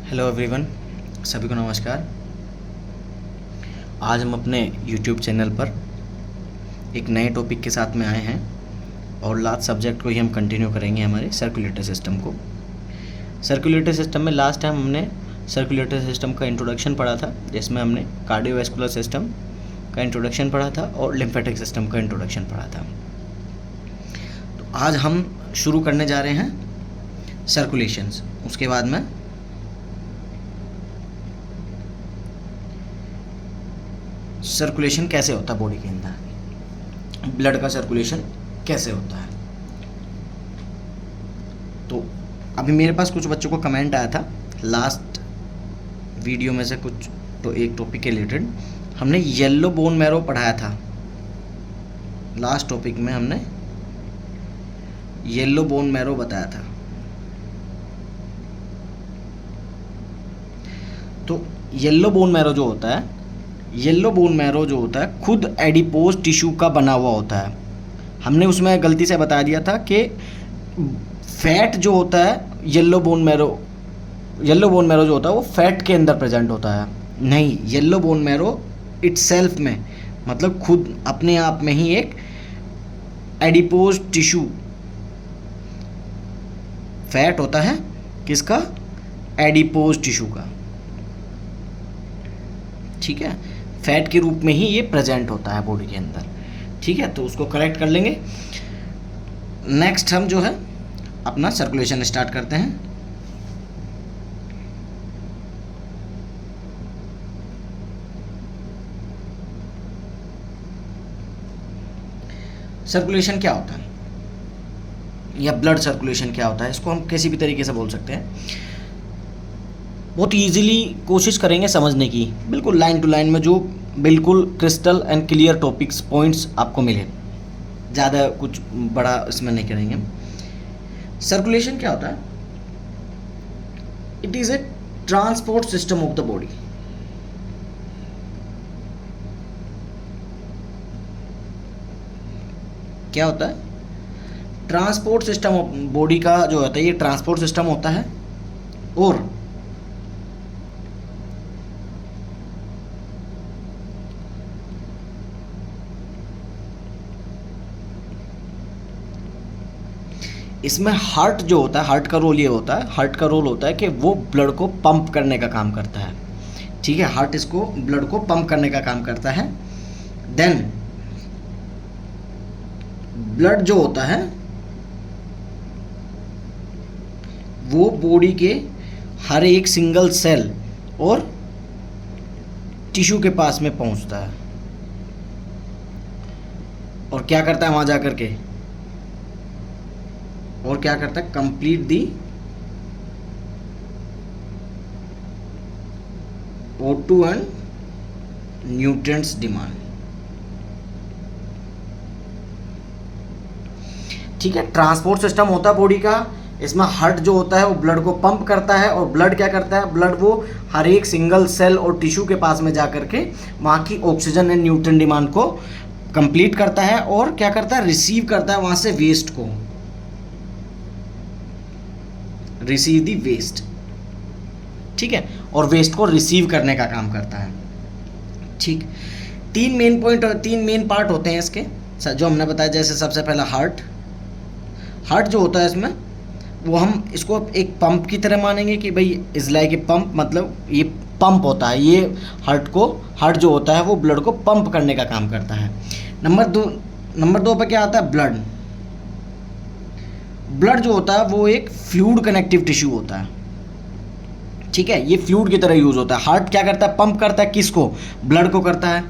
Hello everyone, सभी को नमस्कार। आज हम अपने यूट्यूब चैनल पर एक नए टॉपिक के साथ में आए हैं और लास्ट सब्जेक्ट को ही हम कंटिन्यू करेंगे, हमारे सर्कुलेटरी सिस्टम को। सर्कुलेटरी सिस्टम में लास्ट टाइम हमने सर्कुलेटरी सिस्टम का इंट्रोडक्शन पढ़ा था, जिसमें हमने कार्डियोवैस्कुलर सिस्टम का इंट्रोडक्शन पढ़ा था और लिम्फेटिक सिस्टम का इंट्रोडक्शन पढ़ा था। तो आज हम शुरू करने जा रहे हैं सर्कुलेशंस। उसके बाद में सर्कुलेशन कैसे होता है बॉडी के अंदर, ब्लड का सर्कुलेशन कैसे होता है। तो अभी मेरे पास कुछ बच्चों को कमेंट आया था लास्ट वीडियो में से कुछ, तो एक टॉपिक के रिलेटेड हमने येलो बोन मैरो पढ़ाया था। लास्ट टॉपिक में हमने येलो बोन मैरो बताया था। तो येलो बोन मैरो जो होता है, येलो बोन मैरो जो होता है खुद एडिपोज टिश्यू का बना हुआ होता है। हमने उसमें गलती से बता दिया था कि फैट जो होता है येलो बोन मैरो जो होता है वो फैट के अंदर प्रेजेंट होता है। नहीं, येलो बोन मैरो इटसेल्फ में, मतलब खुद अपने आप में ही एक एडिपोज टिश्यू फैट होता है। किसका? एडिपोज टिश्यू का। ठीक है, फैट के रूप में ही ये प्रेजेंट होता है बॉडी के अंदर। ठीक है, तो उसको करेक्ट कर लेंगे। नेक्स्ट हम जो है अपना सर्कुलेशन स्टार्ट करते हैं। सर्कुलेशन क्या होता है या ब्लड सर्कुलेशन क्या होता है, इसको हम किसी भी तरीके से बोल सकते हैं। बहुत इजीली कोशिश करेंगे समझने की, बिल्कुल लाइन टू लाइन में, जो बिल्कुल crystal and clear topics points आपको मिले। ज़्यादा कुछ बड़ा इसमें नहीं करेंगे। सर्कुलेशन क्या होता है? It is a transport system of the body. क्या होता है? ट्रांसपोर्ट सिस्टम ऑफ बॉडी का जो होता है, ये ट्रांसपोर्ट सिस्टम होता है। और इसमें हार्ट जो होता है, हार्ट का रोल ये होता है, हार्ट का रोल होता है कि वो ब्लड को पंप करने का काम करता है। ठीक है, हार्ट इसको ब्लड को पंप करने का काम करता है। देन ब्लड जो होता है वो बॉडी के हर एक सिंगल सेल और टिश्यू के पास में पहुंचता है और क्या करता है वहां जाकर के, और क्या करता है, complete the O2 and nutrients demand. ठीक है, ट्रांसपोर्ट सिस्टम होता है बॉडी का। इसमें हार्ट जो होता है वो ब्लड को पंप करता है और ब्लड क्या करता है, ब्लड वो हर एक सिंगल सेल और टिश्यू के पास में जाकर के वहाँ की ऑक्सीजन एंड न्यूट्रिएंट डिमांड को कंप्लीट करता है और क्या करता है, रिसीव करता है वहाँ से वेस्ट को, रिसीव दी वेस्ट। ठीक है, और वेस्ट को रिसीव करने का काम करता है। ठीक, तीन मेन पार्ट होते हैं इसके, जो हमने बताया। जैसे सबसे पहला हार्ट जो होता है इसमें, वो हम इसको एक पंप की तरह मानेंगे कि भाई इज लाइक ए पंप, मतलब ये पंप होता है। ये हार्ट जो होता है वो ब्लड को पंप करने का काम करता है। नंबर दो पे क्या आता है? ब्लड जो होता है वो एक फ्लूइड कनेक्टिव टिश्यू होता है। ठीक है, ये फ्लूइड की तरह यूज होता है। हार्ट क्या करता है? पंप करता है। किसको? ब्लड को करता है।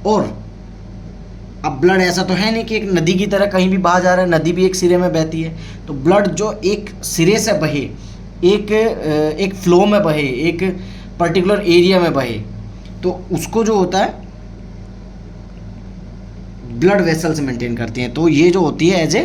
और अब ब्लड ऐसा तो है नहीं कि एक नदी की तरह कहीं भी बहा जा रहा है, नदी भी एक सिरे में बहती है। तो ब्लड जो एक सिरे से बहे, एक फ्लो में बहे, एक पर्टिकुलर एरिया में बहे, तो उसको जो होता है ब्लड वेसल्स मेंटेन करती हैं। तो ये जो होती है एज ए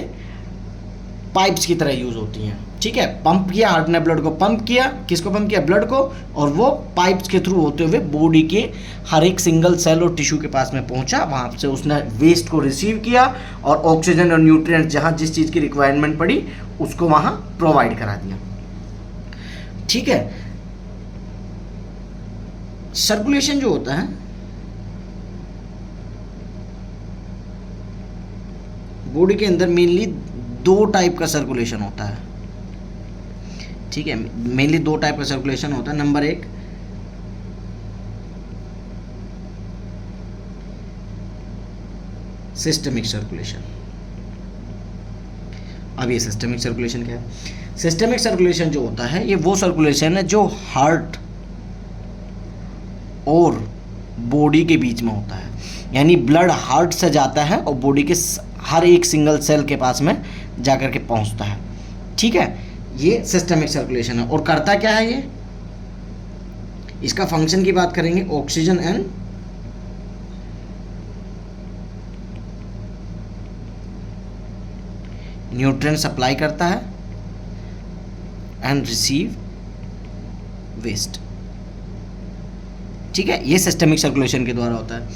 पाइप्स की तरह यूज होती हैं। ठीक है, पंप किया, हार्ट ने ब्लड को पंप किया। किसको पंप किया? ब्लड को। और वो पाइप्स के थ्रू होते हुए बॉडी के हर एक सिंगल सेल और टिश्यू के पास में पहुंचा, वहां से उसने वेस्ट को रिसीव किया और ऑक्सीजन और न्यूट्रिएंट्स जहां जिस चीज़ की रिक्वायरमेंट पड़ी उसको वहां प्रोवाइड करा दिया। ठीक है, सर्कुलेशन जो होता है बॉडी के अंदर मेनली दो टाइप का सर्कुलेशन होता है, ठीक है। मेनली दो टाइप का सर्कुलेशन होता है। नंबर एक सिस्टमिक सर्कुलेशन। अब ये सिस्टमिक सर्कुलेशन क्या है? सिस्टमिक सर्कुलेशन जो होता है ये वो सर्कुलेशन है जो हार्ट और बॉडी के बीच में होता है, यानी ब्लड हार्ट से जाता है और बॉडी के हर एक सिंगल सेल के पास में जाकर के पहुंचता है, ठीक है। ये सिस्टमिक सर्कुलेशन है। और करता क्या है ये? इसका फंक्शन की बात करेंगे, ऑक्सीजन एंड न्यूट्रिएंट सप्लाई करता है एंड रिसीव वेस्ट, ठीक है। ये सिस्टमिक सर्कुलेशन के द्वारा होता है।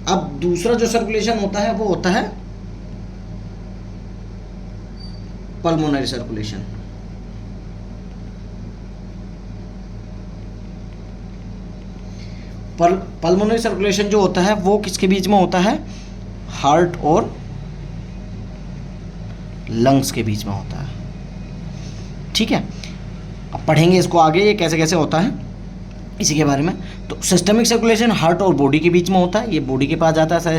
अब दूसरा जो सर्कुलेशन होता है वो होता है पल्मोनरी सर्कुलेशन। पल्मोनरी सर्कुलेशन जो होता है वो किसके बीच में होता है? हार्ट और लंग्स के बीच में होता है, ठीक है। अब पढ़ेंगे इसको आगे, ये कैसे कैसे होता है इसी के बारे में। तो सिस्टमिक सर्कुलेशन हार्ट और बॉडी के बीच में होता है। ये बॉडी के पास जाता है सारे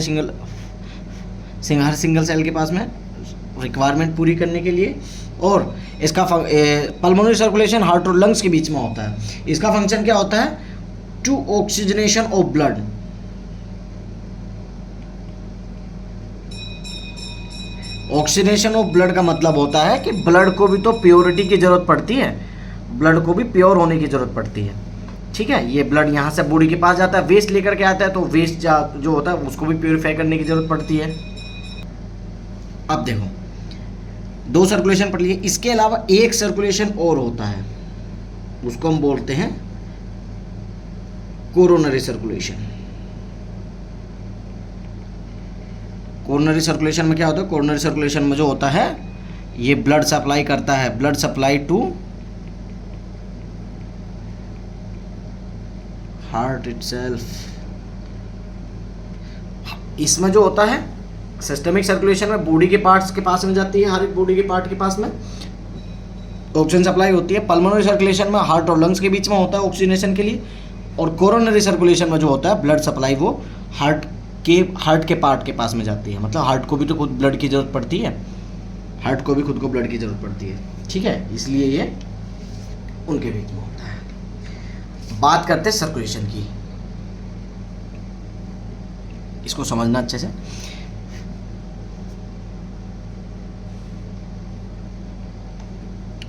हर सिंगल सेल के पास में रिक्वायरमेंट पूरी करने के लिए। और इसका पल्मोनरी सर्कुलेशन हार्ट और लंग्स के बीच में होता है। इसका फंक्शन क्या होता है? To oxygenation of blood. Oxygenation of blood का मतलब होता है कि ब्लड को भी तो प्योरिटी की जरूरत पड़ती है, ब्लड को भी प्योर होने की जरूरत पड़ती है, ठीक है। ये ब्लड यहाँ से बॉडी के पास जाता है, वेस्ट लेकर के आता है, तो वेस्ट जो होता है उसको भी प्योरीफाई करने की जरूरत पड़ती है। अब देखो दो सर्कुलेशन पढ़ लिए, इसके अलावा एक सर्कुलेशन और होता है, उसको हम बोलते हैं कोरोनरी सर्कुलेशन। कोरोनरी सर्कुलेशन में क्या होता है? कोरोनरी सर्कुलेशन में जो होता है ये ब्लड सप्लाई करता है, blood supply to heart itself. इसमें जो होता है सिस्टमिक सर्कुलेशन में बॉडी के पार्ट्स के पास में जाती है, हर एक बॉडी के पार्ट के पास में ऑक्सीजन सप्लाई होती है। पल्मोनरी सर्कुलेशन में हार्ट और लंग्स के बीच में होता है ऑक्सीजनेशन के लिए। और कोरोनरी सर्कुलेशन में जो होता है ब्लड सप्लाई वो हार्ट के पार्ट के पास में जाती है। मतलब हार्ट को भी तो खुद ब्लड की जरूरत पड़ती है, हार्ट को भी खुद को ब्लड की जरूरत पड़ती है, ठीक है। इसलिए ये उनके बीच में होता है। बात करते हैं सर्कुलेशन की, इसको समझना अच्छे से।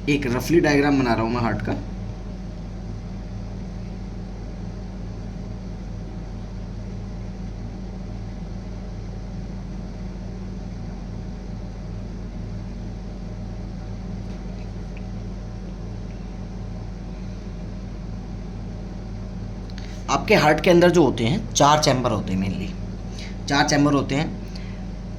एक रफली डायग्राम बना रहा हूं मैं हार्ट का। आपके हार्ट के अंदर जो होते हैं 4 चैम्बर होते हैं, मेनली 4 चैम्बर होते हैं।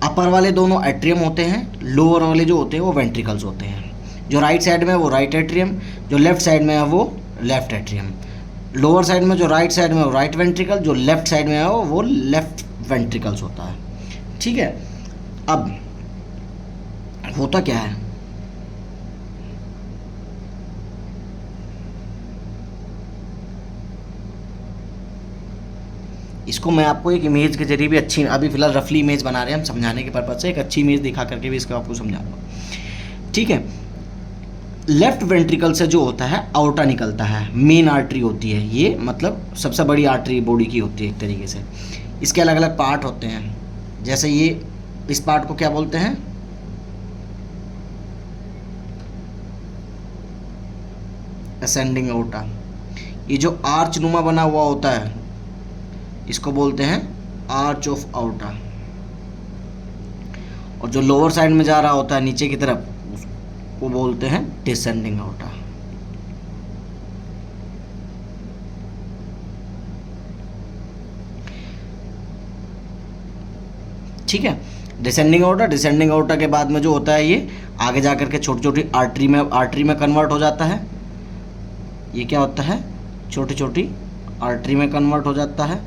अपर वाले दोनों एट्रियम होते हैं, लोअर वाले जो होते हैं वो वेंट्रिकल्स होते हैं। जो राइट साइड में है वो राइट एट्रियम, जो लेफ्ट साइड में है वो लेफ्ट एट्रियम। लोअर साइड में जो राइट साइड में है वो राइट वेंट्रिकल, जो लेफ्ट साइड में है वो लेफ्ट वेंट्रिकल्स होता है, ठीक है। अब होता क्या है, इसको मैं आपको एक इमेज के जरिए भी अच्छी, अभी फिलहाल रफली इमेज बना रहे हैं हम समझाने के पर्पज से, एक अच्छी इमेज दिखा करके भी इसको आपको समझाऊंगा, ठीक है। लेफ्ट वेंट्रिकल से जो होता है आउटा निकलता है, मेन आर्टरी होती है ये, मतलब सबसे बड़ी आर्टरी बॉडी की होती है एक तरीके से। इसके अलग अलग पार्ट होते हैं, जैसे ये इस पार्ट को क्या बोलते हैं, असेंडिंग आउटा। ये जो आर्च नुमा बना हुआ होता है इसको बोलते हैं आर्च ऑफ आउटा। और जो लोअर साइड में जा रहा होता है नीचे की तरफ वो बोलते हैं डिसेंडिंग आउटा। ठीक है, डिसेंडिंग आउटा के बाद में जो होता है ये आगे जाकर के छोटी छोटी आर्टरी में कन्वर्ट हो जाता है। ये क्या होता है, छोटी छोटी आर्टरी में कन्वर्ट हो जाता है।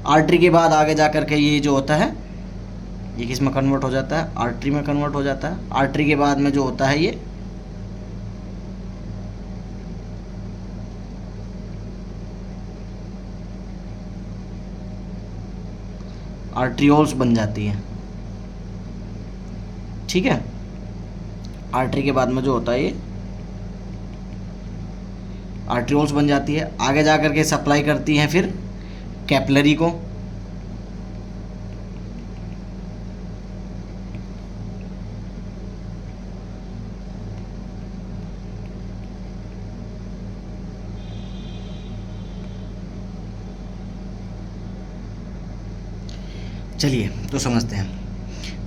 आर्टरी के बाद आगे जा कर के ये जो होता है ये किस में कन्वर्ट हो जाता है, आर्टरी में कन्वर्ट हो जाता है। आर्टरी के बाद में जो होता है ये आर्ट्रियोल्स बन जाती है, ठीक है। आर्टरी के बाद में जो होता है ये आर्ट्रियोल्स बन जाती है। आगे जा कर के सप्लाई करती हैं फिर कैपिलरी को। चलिए तो समझते हैं।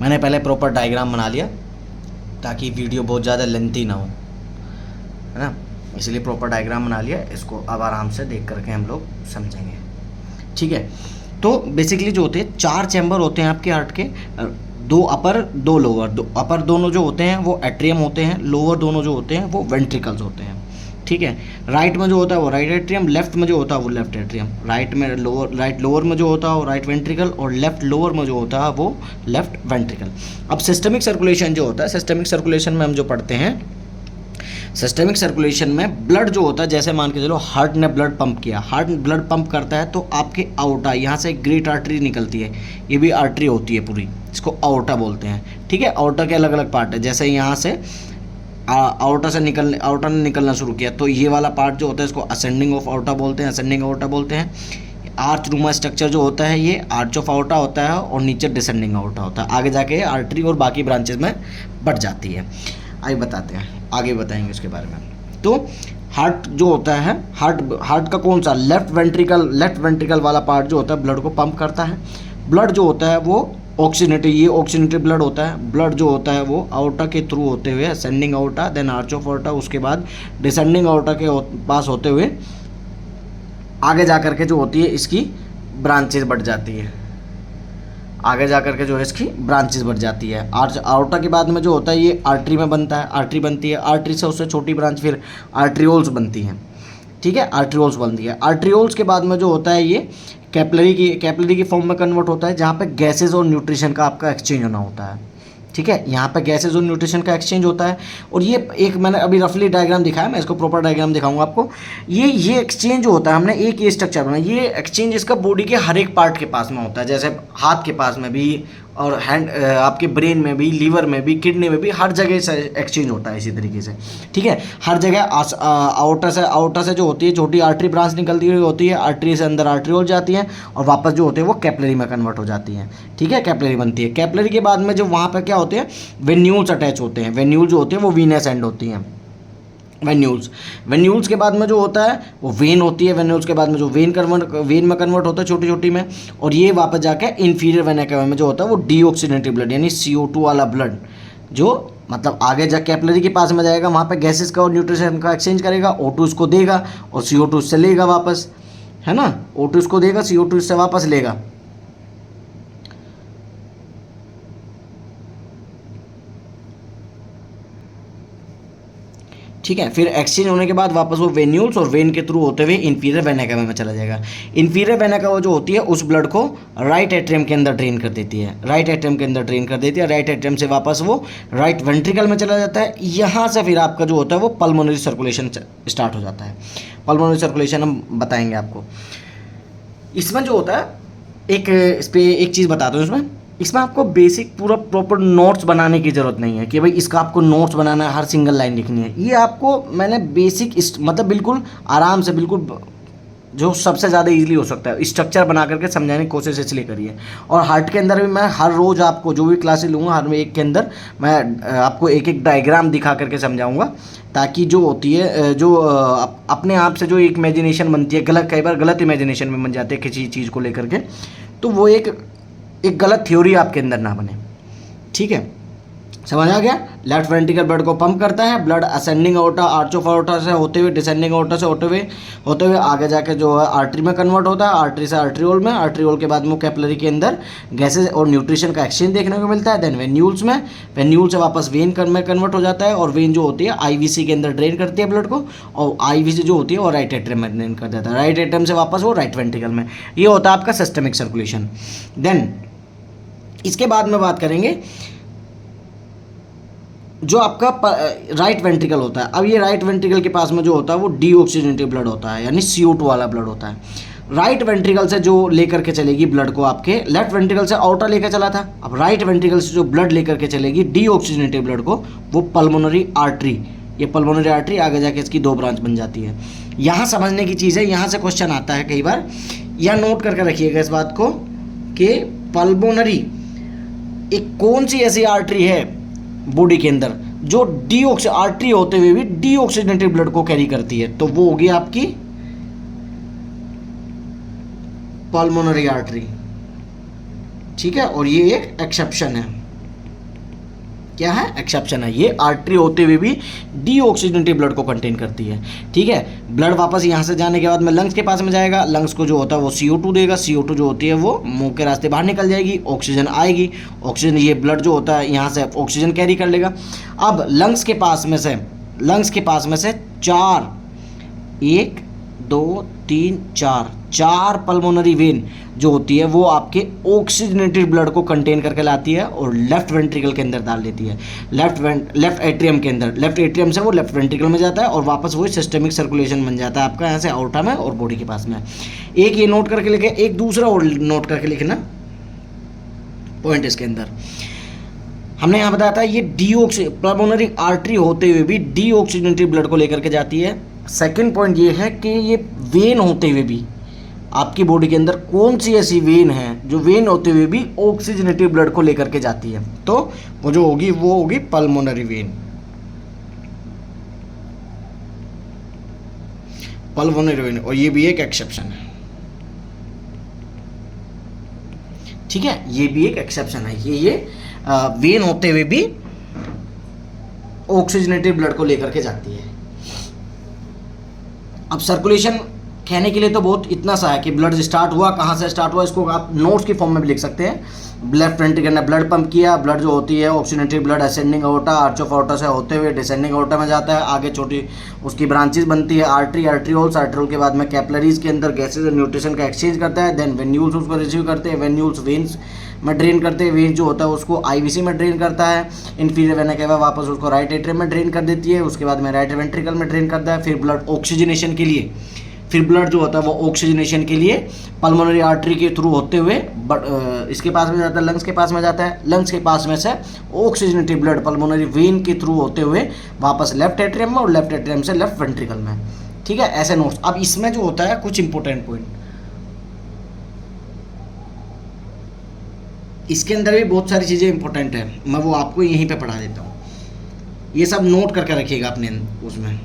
मैंने पहले प्रॉपर डायग्राम बना लिया ताकि वीडियो बहुत ज़्यादा लेंथी ना हो, है ना, इसलिए प्रॉपर डायग्राम बना लिया। इसको अब आराम से देख करके हम लोग समझेंगे, ठीक है। तो बेसिकली जो होते हैं 4 चैम्बर होते हैं आपके हार्ट के, 2 अपर 2 लोअर। 2 अपर दोनों जो होते हैं वो एट्रियम होते हैं, लोअर दोनों जो होते हैं वो वेंट्रिकल्स होते हैं, ठीक है। राइट में जो होता है वो राइट एट्रियम, लेफ्ट में जो होता है वो लेफ्ट एट्रियम। राइट में राइट लोअर में जो होता है वो राइट वेंट्रिकल, और लेफ्ट लोअर में जो होता है वो लेफ्ट वेंट्रिकल। अब सिस्टमिक सर्कुलेशन जो होता है, सिस्टमिक सर्कुलेशन में हम जो पढ़ते हैं, सिस्टमिक सर्कुलेशन में ब्लड जो होता है, जैसे मान के चलो हार्ट ने ब्लड पंप किया, हार्ट ब्लड पंप करता है तो आपके आउटा यहाँ से ग्रेट आर्टरी निकलती है, ये भी आर्टरी होती है पूरी, इसको आउटा बोलते हैं, ठीक है। आउटा के अलग अलग पार्ट है, जैसे यहाँ से आउटा ने निकलना शुरू किया तो ये वाला पार्ट जो होता है इसको असेंडिंग ऑफ आउटा बोलते हैं, असेंडिंग आउटा बोलते हैं। आर्च रूमा स्ट्रक्चर जो होता है ये आर्च ऑफ आउटा होता है, और नीचे डिसेंडिंग आउटा होता है। आगे जाके आर्टरी और बाकी ब्रांचेस में बढ़ जाती है। आइए बताते हैं, आगे बताएंगे उसके बारे में। तो हार्ट जो होता है, हार्ट का कौन सा, लेफ्ट वेंट्रिकल वाला पार्ट जो होता है ब्लड को पंप करता है। ब्लड जो होता है वो ऑक्सीनेटेड, ये ऑक्सीनेटेड ब्लड होता है। ब्लड जो होता है वो आउटा के थ्रू होते हुए ascending aorta, then arch of aorta, उसके बाद डिसेंडिंग आउटा के पास होते हुए आगे जा कर के जो होती है इसकी ब्रांचेस बढ़ जाती है, आगे जा कर के जो है इसकी ब्रांचेस बढ़ जाती है। आर्च आउटा के बाद में जो होता है ये आर्टरी में बनता है, आर्टरी बनती है, आर्टरी से उससे छोटी ब्रांच फिर आर्ट्रियोल्स बनती हैं, ठीक है, आर्ट्रियोल्स बनती है। आर्ट्रियोल्स के बाद में जो होता है ये कैपिलरी की फॉर्म में कन्वर्ट होता है, जहाँ पे गैसेज और न्यूट्रिशन का आपका एक्सचेंज होना होता है, ठीक है। यहाँ पे गैसेज और न्यूट्रिशन का एक्सचेंज होता है। और ये एक मैंने अभी रफली डायग्राम दिखाया, मैं इसको प्रॉपर डायग्राम दिखाऊंगा आपको। ये एक्सचेंज जो होता है, हमने एक ये स्ट्रक्चर बनाया, ये एक्सचेंज इसका बॉडी के हर एक पार्ट के पास में होता है, जैसे हाथ के पास में भी, और हैंड आपके ब्रेन में भी, लीवर में भी, किडनी में भी, हर जगह से एक्सचेंज होता है इसी तरीके से, ठीक है। हर जगह आउटर से जो होती है छोटी आर्टरी ब्रांच निकलती हुई होती है, आर्टरी से अंदर आर्ट्रियोल जाती हैं, और वापस जो होते हैं वो कैपिलरी में कन्वर्ट हो जाती हैं, ठीक है, कैपिलरी बनती है। कैपिलरी के बाद में जो वहाँ पर क्या होते हैं, वेन्यूल्स अटैच होते हैं। वेन्यूल जो होते हैं वो वीनस एंड होती हैं, वेन्यूल्स के बाद में जो होता है वो वेन होती है। वेन्यूल्स के बाद में जो वेन में कन्वर्ट होता है छोटी छोटी में, और ये वापस जाके इन्फीरियर वेना केवा में जो होता है वो डीऑक्सीनेटेड ब्लड यानी CO2 वाला ब्लड, जो मतलब आगे जा कैपिलरी के पास में जाएगा, वहाँ पे गैसेस का और न्यूट्रिशन का एक्सचेंज करेगा, O2 इसको देगा और CO2 इससे लेगा वापस, है ना, O2 इसको देगा, CO2 इससे वापस लेगा, ठीक है। फिर एक्सचेंज होने के बाद वापस वो वेन्यूल्स और वेन के थ्रू होते हुए इन्फीरियर वेना केवा में चला जाएगा। इन्फीरियर वेना केवा जो होती है उस ब्लड को राइट एट्रियम के अंदर ड्रेन कर देती है, राइट एट्रियम से वापस वो राइट वेंट्रिकल में चला जाता है। यहाँ से फिर आपका जो होता है वो पल्मोनरी सर्कुलेशन स्टार्ट हो जाता है। पल्मोनरी सर्कुलेशन हम बताएंगे आपको। इसमें जो होता है इस पर एक चीज़ बताता हूँ, इसमें आपको बेसिक पूरा प्रॉपर नोट्स बनाने की ज़रूरत नहीं है कि भाई इसका आपको नोट्स बनाना है, हर सिंगल लाइन लिखनी है। ये आपको मैंने बेसिक मतलब बिल्कुल आराम से, बिल्कुल जो सबसे ज़्यादा इजीली हो सकता है स्ट्रक्चर बना करके समझाने की कोशिश इसलिए करिए। और हार्ट के अंदर भी मैं हर रोज़ आपको जो भी क्लासेस लूँगा, हर एक के अंदर मैं आपको एक एक डायग्राम दिखा करके समझाऊँगा, ताकि जो होती है जो अपने आप से जो एक इमेजिनेशन बनती है, कई बार गलत इमेजिनेशन में बन जाते हैं किसी चीज़ को लेकर के, तो वो एक गलत थ्योरी आपके अंदर ना बने, ठीक है। समझ आ गया। लेफ्ट वेंट्रिकल ब्लड को पंप करता है, blood ascending artery, arch of aorta से होते हुए, डिसेंडिंग आर्टर से होते हुए आगे जाके जो है आर्टरी में कन्वर्ट होता है, आर्टरी से आर्ट्रियोल में, आर्ट्रियोल के बाद में कैपिलरी के अंदर गैसेज और न्यूट्रिशन का एक्सचेंज देखने को मिलता है। देन वेन्यूल्स में, वेन्यूल से वापस वेन में कन्वर्ट हो जाता है, और वेन जो होती है आईवीसी के अंदर ड्रेन करती है ब्लड को, और आईवीसी जो होती है वो राइट एट्रियम में ड्रेन कर देता है, राइट एट्रियम से वापस वो राइट वेंट्रिकल में। ये होता है आपका सिस्टमिक सर्कुलेशन। देन इसके बाद में बात करेंगे जो आपका राइट वेंट्रिकल होता है। अब ये राइट वेंट्रिकल के पास में जो होता है वो डीऑक्सीजनेटेड ब्लड होता है, यानी CO2 वाला ब्लड होता है। राइट वेंट्रिकल से जो लेकर के चलेगी ब्लड को, आपके लेफ्ट वेंट्रिकल से आउटर लेकर चला था, अब राइट वेंट्रिकल से जो ब्लड लेकर के चलेगी डीऑक्सीजनेटेड ब्लड को, वो पल्मोनरी आर्टरी, ये पल्मोनरी आर्टरी आगे जाके इसकी 2 ब्रांच बन जाती है। यहाँ समझने की चीज़ है, यहाँ से क्वेश्चन आता है कई बार, या नोट करके रखिएगा इस बात को कि पल्मोनरी एक कौन सी ऐसी आर्टरी है बॉडी के अंदर जो आर्टरी होते हुए भी डीऑक्सीजनेटेड ब्लड को कैरी करती है, तो वो होगी आपकी पल्मोनरी आर्टरी। ठीक है, और ये एक एक्सेप्शन है। क्या है? एक्सेप्शन है। ये आर्टरी होते हुए भी डीऑक्सीजनेटेड ब्लड को कंटेन करती है। ठीक है, ब्लड वापस यहाँ से जाने के बाद में लंग्स के पास में जाएगा, लंग्स को जो होता है वो CO2 देगा, CO2 जो होती है वो मुंह के रास्ते बाहर निकल जाएगी, ऑक्सीजन आएगी, ऑक्सीजन, ये ब्लड जो होता है यहाँ से ऑक्सीजन कैरी कर लेगा। अब लंग्स के पास में से 4, 1 2 3 4 पल्मोनरी वेन जो होती है वो आपके ऑक्सीजनेटेड ब्लड को कंटेन करके लाती है और लेफ्ट वेंट्रिकल के अंदर डाल देती है, लेफ्ट एट्रियम के अंदर। लेफ्ट एट्रियम से वो लेफ्ट वेंट्रिकल में जाता है और वापस वही सिस्टमिक सर्कुलेशन बन जाता है आपका यहाँ से आउटा में और बॉडी के पास में। एक ये नोट करके लिखे, एक दूसरा और नोट करके लिखना पॉइंट इसके अंदर। हमने यहाँ बताया था ये पल्मोनरी आर्टरी होते हुए भी डीऑक्सीजनेटेड ब्लड को लेकर के जाती है। सेकंड पॉइंट ये है कि ये वेन होते हुए भी आपकी बॉडी के अंदर कौन सी ऐसी वेन है जो वेन होते हुए भी ऑक्सीजनेटेड ब्लड को लेकर के जाती है, तो वो जो होगी वो होगी पल्मोनरी वेन। पल्मोनरी वेन, और ये भी एक एक्सेप्शन है। ठीक है, ये भी एक एक्सेप्शन है। ये वेन होते हुए भी ऑक्सीजनेटेड ब्लड को लेकर के जाती है। अब सर्कुलेशन कहने के लिए तो बहुत इतना सा है कि ब्लड स्टार्ट हुआ, कहाँ से स्टार्ट हुआ, इसको आप नोट्स की फॉर्म में भी लिख सकते हैं। लेफ्ट वेंट्रिकल ने ब्लड पंप किया, ब्लड जो होती है oxygenated blood ascending aorta, arch of aorta से होते हुए डिसेंडिंग आर्टा में जाता है, आगे छोटी उसकी ब्रांचेस बनती है, आर्टरी, आर्ट्रियोल्स, आर्ट्रियोल के बाद में कैपिलरीज के अंदर गैसेज और न्यूट्रिशन का एक्सचेंज करता है। देन वेन्यूल्स उसको रिसीव करते हैं, वेन्यूल्स वेन्स में ड्रेन करते हैं, वेन जो होता है उसको आईवीसी में ड्रेन करता है, इंफीरियर वेना केवा वापस उसको राइट एट्रियम में ड्रेन कर देती है, उसके बाद में राइट वेंट्रिकल में ड्रेन करता है। फिर ब्लड ऑक्सीजनेशन के लिए, फिर ब्लड जो होता है वो ऑक्सीजनेशन के लिए पल्मोनरी आर्टरी के थ्रू होते हुए इसके पास में जाता है, लंग्स के पास में जाता है, लंग्स के पास में से ऑक्सीजनेटेड ब्लड पल्मोनरी वेन के थ्रू होते हुए वापस लेफ्ट एट्रियम में और लेफ्ट एट्रियम से लेफ्ट वेंट्रिकल में। ठीक है, ऐसे नोट्स। अब इसमें जो होता है कुछ इंपॉर्टेंट पॉइंट, इसके अंदर भी बहुत सारी चीज़ें इंपॉर्टेंट है, मैं वो आपको यहीं पे पढ़ा देता हूँ। ये सब नोट करके रखिएगा अपने उसमें।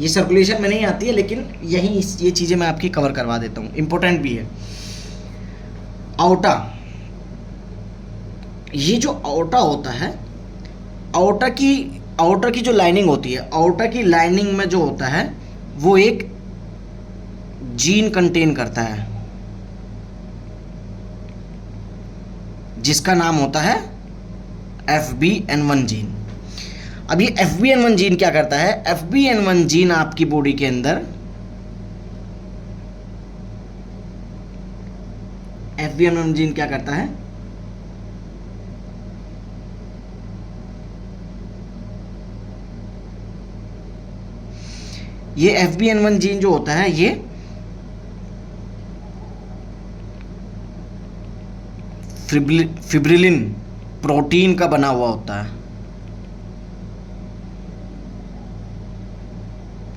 ये सर्कुलेशन में नहीं आती है लेकिन यहीं ये चीज़ें मैं आपकी कवर करवा देता हूँ, इंपॉर्टेंट भी है। आउटा, ये जो आउटा होता है, आउटा की जो लाइनिंग होती है, आउटा की लाइनिंग में जो होता है वो एक जीन कंटेन करता है जिसका नाम होता है FBN1 जीन। अब ये FBN1 जीन क्या करता है? FBN1 जीन आपकी बॉडी के अंदर, FBN1 जीन क्या करता है? ये FBN1 जीन जो होता है ये फिब्रिलिन प्रोटीन का बना हुआ होता है।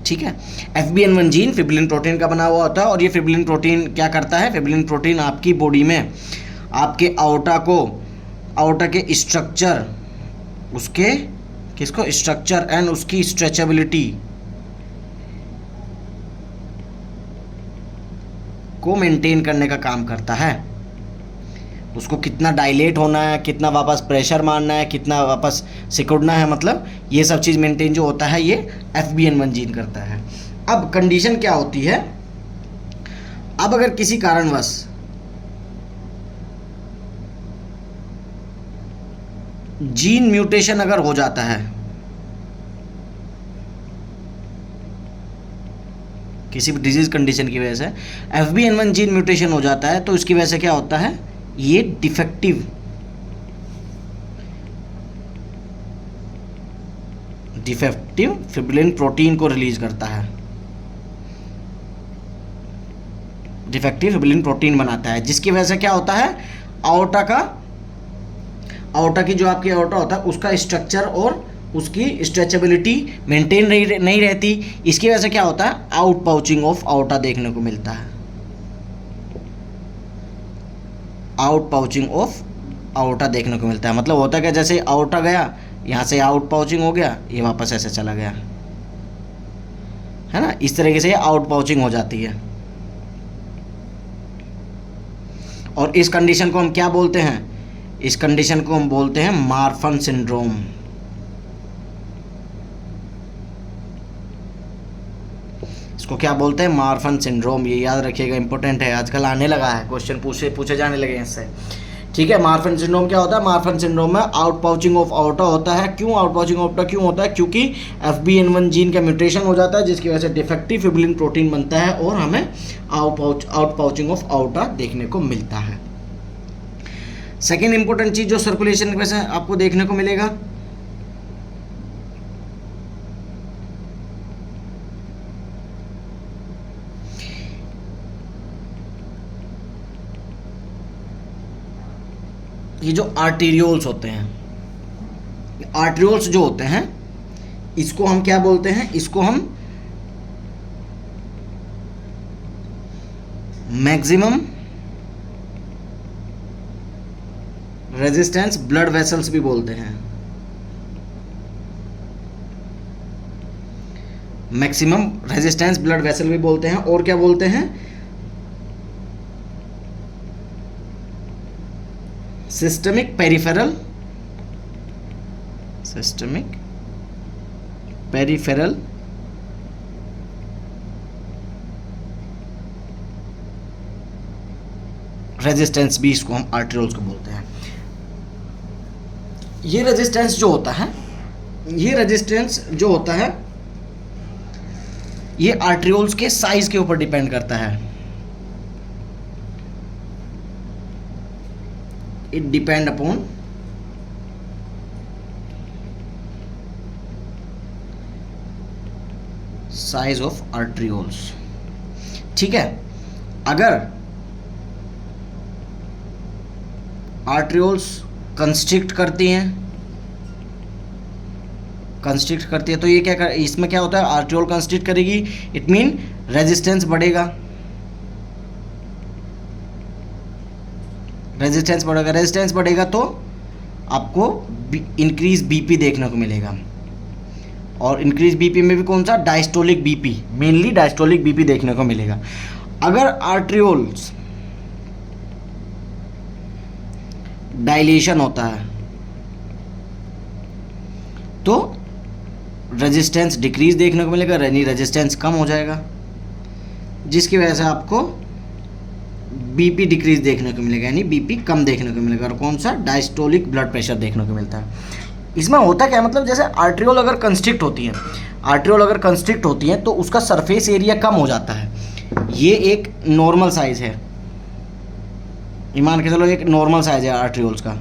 ठीक है, FBN1 जीन फिब्रिलिन प्रोटीन का बना हुआ होता है। और ये फिब्रिलिन प्रोटीन क्या करता है? फिब्रिलिन प्रोटीन आपकी बॉडी में आपके आउटा के स्ट्रक्चर, उसके किसको स्ट्रक्चर एंड उसकी स्ट्रेचेबिलिटी को मेंटेन करने का काम करता है। उसको कितना डायलेट होना है, कितना वापस प्रेशर मारना है, कितना वापस सिकुड़ना है, मतलब ये सब चीज़ मेंटेन जो होता है ये FBN1 जीन करता है। अब कंडीशन क्या होती है, अब अगर किसी कारणवश जीन म्यूटेशन अगर हो जाता है, किसी भी डिजीज कंडीशन की वजह से FBN1 जीन म्यूटेशन हो जाता है, तो इसकी वजह से क्या होता है, ये डिफेक्टिव फिब्रिलिन प्रोटीन को रिलीज करता है, डिफेक्टिव फिब्रिलिन प्रोटीन बनाता है, जिसकी वजह से क्या होता है, आउटा की जो आपकी आउटा होता है उसका स्ट्रक्चर और उसकी स्ट्रेचेबिलिटी मेंटेन नहीं रहती। इसकी वजह से क्या होता है, आउट पाउचिंग ऑफ आउटा देखने को मिलता है, आउट पाउचिंग ऑफ आउटा देखने को मिलता है। मतलब होता क्या, जैसे आउटा गया, यहाँ से आउट पाउचिंग हो गया, ये वापस ऐसे चला गया, है ना, इस तरीके से आउट पाउचिंग हो जाती है। और इस कंडीशन को हम क्या बोलते हैं, इस कंडीशन को हम बोलते हैं मार्फन सिंड्रोम। इसको क्या बोलते हैं, मार्फन सिंड्रोम। ये याद रखिएगा, इंपॉर्टेंट है, आजकल आने लगा है, क्वेश्चन पूछे जाने लगे हैं इससे। ठीक है, मार्फन सिंड्रोम क्या होता है, मार्फन सिंड्रोम में आउट पाउचिंग ऑफ आउटा होता है। क्यों आउट पाउचिंग ऑफ आउटा क्यों होता है, क्योंकि FBN1 जीन का म्यूटेशन हो जाता है, जिसकी वजह से डिफेक्टिव फिब्रिलिन प्रोटीन बनता है और हमें आउट पाउचिंग ऑफ आउटा देखने को मिलता है। सेकेंड इंपॉर्टेंट चीज जो सर्कुलेशन की वजह से आपको देखने को मिलेगा, ये जो आर्टेरियोल्स होते हैं, आर्टेरियोल्स जो होते हैं, इसको हम क्या बोलते हैं, इसको हम मैक्सिमम रेजिस्टेंस ब्लड वेसल्स भी बोलते हैं, मैक्सिमम रेजिस्टेंस ब्लड वेसल भी बोलते हैं। और क्या बोलते हैं, सिस्टमिक पेरिफेरल रेजिस्टेंस भी इसको हम आर्टेरियोल्स को बोलते हैं। ये रेजिस्टेंस जो होता है, ये आर्टेरियोल्स के साइज के ऊपर डिपेंड करता है। It depend upon size of arterioles. ठीक है, अगर आर्टेरियोल्स कंस्ट्रिक्ट करती हैं तो ये क्या इसमें क्या होता है, आर्टेरियोल कंस्ट्रिक्ट करेगी, इट मीन रेजिस्टेंस बढ़ेगा, रेजिस्टेंस बढ़ेगा तो आपको इंक्रीज बीपी देखने को मिलेगा। और इंक्रीज बीपी में भी कौन सा, diastolic BP, mainly diastolic BP देखने को मिलेगा। अगर आर्टेरियोल्स डायलेशन होता है तो रेजिस्टेंस डिक्रीज देखने को मिलेगा, यानी रेजिस्टेंस कम हो जाएगा, जिसकी वजह से आपको बीपी डिक्रीज देखने को मिलेगा, यानी बीपी कम देखने को मिलेगा। और कौन सा, डायस्टोलिक ब्लड प्रेशर देखने को मिलता है। इसमें होता क्या है, मतलब जैसे आर्टेरियोल अगर कंस्ट्रिक्ट होती है तो उसका सरफेस एरिया कम हो जाता है। ये एक नॉर्मल साइज है, ईमान के चलो एक नॉर्मल साइज है आर्टेरियोल्स का,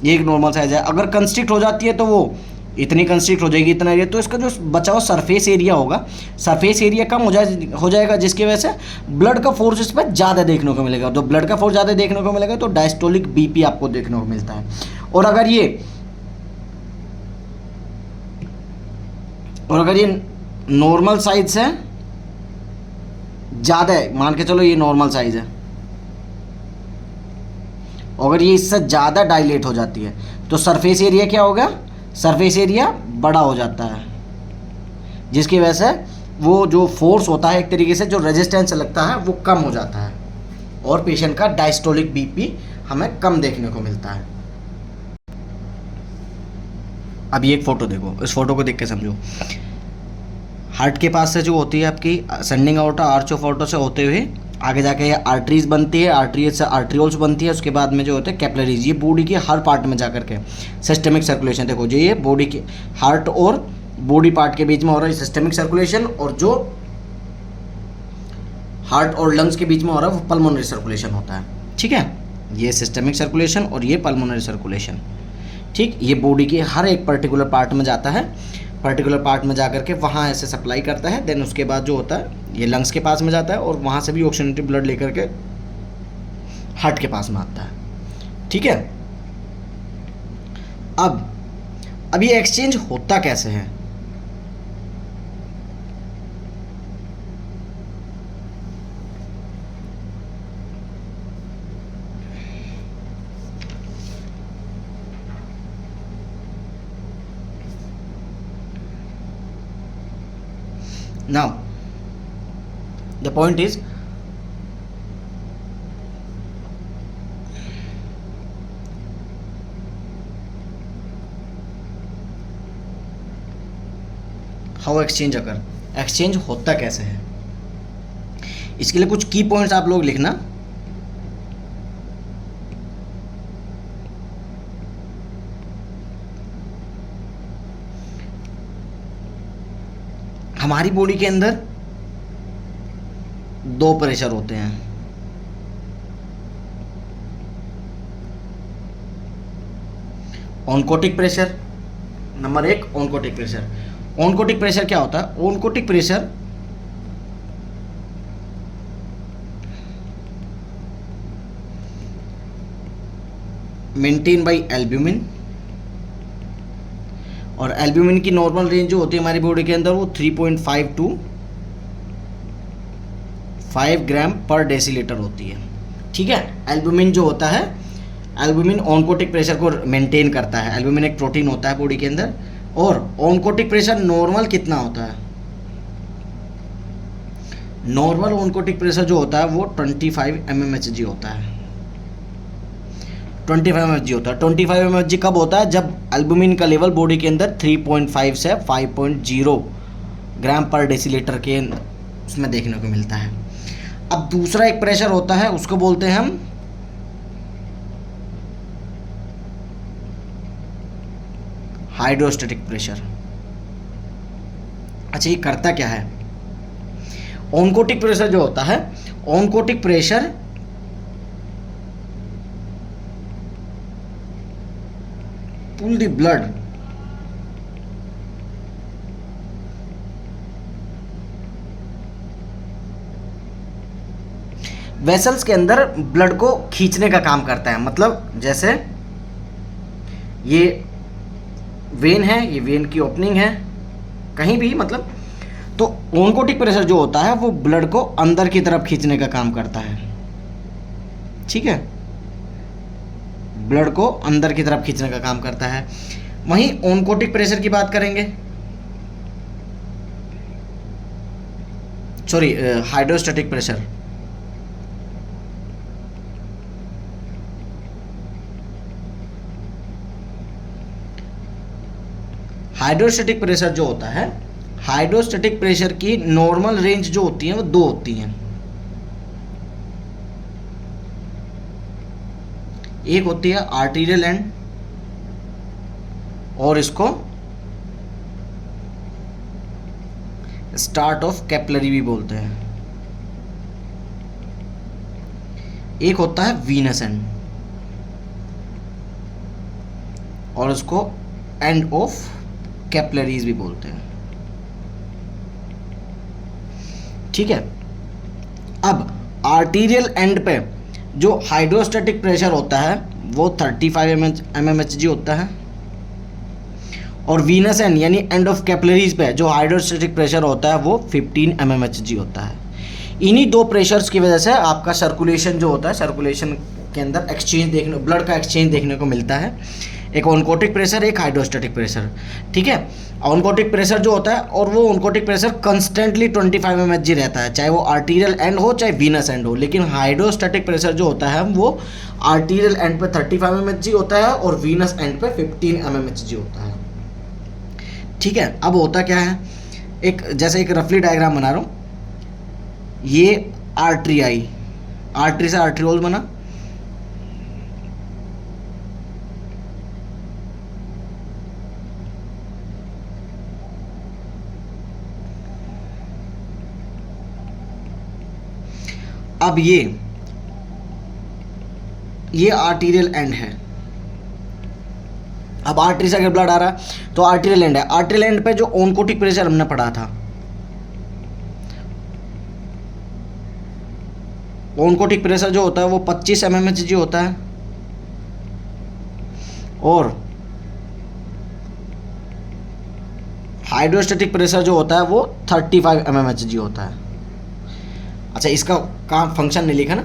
ये एक नॉर्मल साइज है। अगर कंस्ट्रिक्ट हो जाती है तो वो इतनी कंस्ट्रिक्ट हो जाएगी, इतना एरिया, तो इसका जो बचा हुआ सरफेस एरिया होगा, सरफेस एरिया कम हो जाएगा, जिसकी वजह से ब्लड का फोर्स इस पर ज़्यादा देखने को मिलेगा। तो ब्लड का फोर्स ज़्यादा देखने को मिलेगा तो डायस्टोलिक बीपी आपको देखने को मिलता है। और अगर ये नॉर्मल साइज से ज़्यादा है, मान के चलो ये नॉर्मल साइज है, अगर ये इससे ज़्यादा डायलेट हो जाती है तो सरफेस एरिया क्या होगा, सरफेस एरिया बड़ा हो जाता है, जिसकी वजह से वो जो फोर्स होता है एक तरीके से जो रेजिस्टेंस लगता है वो कम हो जाता है। और पेशेंट का डायस्टोलिक बीपी हमें कम देखने को मिलता है। अब ये एक फोटो देखो, इस फोटो को देख के समझो। हार्ट के पास से जो होती है आपकी sending out arch of auto से होते हुए आगे जाके ये आर्टरीज बनती है, आर्टरीज से आर्ट्रियोल्स बनती है, उसके बाद में जो होते हैं कैपिलरीज। ये बॉडी के हर पार्ट में जाकर के सिस्टमिक सर्कुलेशन देखो, जो ये बॉडी के हार्ट और बॉडी पार्ट के बीच में हो रहा है सिस्टमिक सर्कुलेशन, और जो हार्ट और लंग्स के बीच में हो रहा है वो पल्मोनरी सर्कुलेशन होता है। ठीक है, ये सिस्टमिक सर्कुलेशन और ये पल्मोनरी सर्कुलेशन। ठीक, ये बॉडी के हर एक पर्टिकुलर पार्ट में जाता है, पर्टिकुलर पार्ट में जाकर के वहाँ ऐसे सप्लाई करता है। देन उसके बाद जो होता है ये लंग्स के पास में जाता है और वहाँ से भी ऑक्सीजनेटेड ब्लड लेकर के हार्ट के पास में आता है। ठीक है, अब ये एक्सचेंज होता कैसे है? Now, the point is how exchange occur, exchange होता कैसे है? इसके लिए कुछ की पॉइंट्स आप लोग लिखना। हमारी बॉडी के अंदर दो प्रेशर होते हैं। ऑनकोटिक प्रेशर, नंबर एक ऑनकोटिक प्रेशर। ऑनकोटिक प्रेशर क्या होता है? Oncotic pressure maintain by albumin, और एल्ब्यूमिन की नॉर्मल रेंज जो होती है हमारी बॉडी के अंदर वो 3.5 टू 5 ग्राम पर डेसीलीटर होती है। ठीक है, एल्ब्यूमिन जो होता है, एल्ब्यूमिन ऑनकोटिक प्रेशर को मेंटेन करता है। एल्ब्यूमिन एक प्रोटीन होता है बॉडी के अंदर, और ऑनकोटिक प्रेशर नॉर्मल कितना होता है? नॉर्मल ऑनकोटिक प्रेशर जो होता है वो 25 mmHg होता है। 25 mmHg होता है। 25 mmHg कब होता है? जब एल्ब्यूमिन का लेवल बॉडी के अंदर 3.5 से 5.0 ग्राम पर डेसीलीटर के उसमें देखने को मिलता है। अब दूसरा एक प्रेशर होता है, उसको बोलते हैं हम हाइड्रोस्टैटिक प्रेशर। अच्छा, ये करता क्या है? ऑनकोटिक प्रेशर जो होता है, oncotic pressure pull the blood vessels के अंदर ब्लड को खींचने का काम करता है। मतलब जैसे ये वेन है, ये वेन की ओपनिंग है कहीं भी, मतलब तो ऑनकोटिक प्रेशर जो होता है वो ब्लड को अंदर की तरफ खींचने का काम करता है। ठीक है, ब्लड को अंदर की तरफ खींचने का काम करता है। वहीं ऑनकोटिक प्रेशर की बात करेंगे, sorry hydrostatic pressure. Hydrostatic pressure जो होता है, हाइड्रोस्टैटिक प्रेशर की नॉर्मल रेंज जो होती है वो दो होती हैं। एक होती है आर्टीरियल एंड, और इसको स्टार्ट ऑफ कैपिलरी भी बोलते हैं। एक होता है वीनस एंड, और उसको एंड ऑफ कैपिलरीज भी बोलते हैं। ठीक है, अब आर्टीरियल एंड पे जो हाइड्रोस्टैटिक प्रेशर होता है वो 35 mmHg होता है, और वीनस एंड यानी एंड ऑफ कैपिलरीज पे जो हाइड्रोस्टैटिक प्रेशर होता है वो 15 mmHg होता है। इन्हीं दो प्रेशर्स की वजह से आपका सर्कुलेशन जो होता है, सर्कुलेशन के अंदर एक्सचेंज देखने, ब्लड का एक्सचेंज देखने को मिलता है। एक ऑनकोटिक प्रेशर, एक हाइड्रोस्टैटिक प्रेशर। ठीक है, ऑनकोटिक प्रेशर जो होता है, और वो ऑनकोटिक प्रेशर कंस्टेंटली 25 mHg रहता है, चाहे वो आर्टीरियल एंड हो चाहे वीनस एंड हो। लेकिन हाइड्रोस्टैटिक प्रेशर जो होता है वो आर्टीरियल एंड पे 35 mHg होता है और वीनस एंड पे 15 mmHg होता है। ठीक है, अब होता क्या है, एक जैसे एक रफली डायग्राम बना रहा हूँ, ये आर्टरी आई, आर्टरी से आर्ट्रियोल बना, अब ये आर्टीरियल एंड है। अब आर्टरी से अगर ब्लड आ रहा है तो आर्टीरियल एंड है। आर्टीरियल एंड पे जो ऑनकोटिक प्रेशर हमने पढ़ा था, ऑनकोटिक प्रेशर जो होता है वो 25 mmHg होता है, और हाइड्रोस्टैटिक प्रेशर जो होता है वो 35 mmHg होता है। अच्छा, इसका काम फंक्शन नहीं लिखा ना।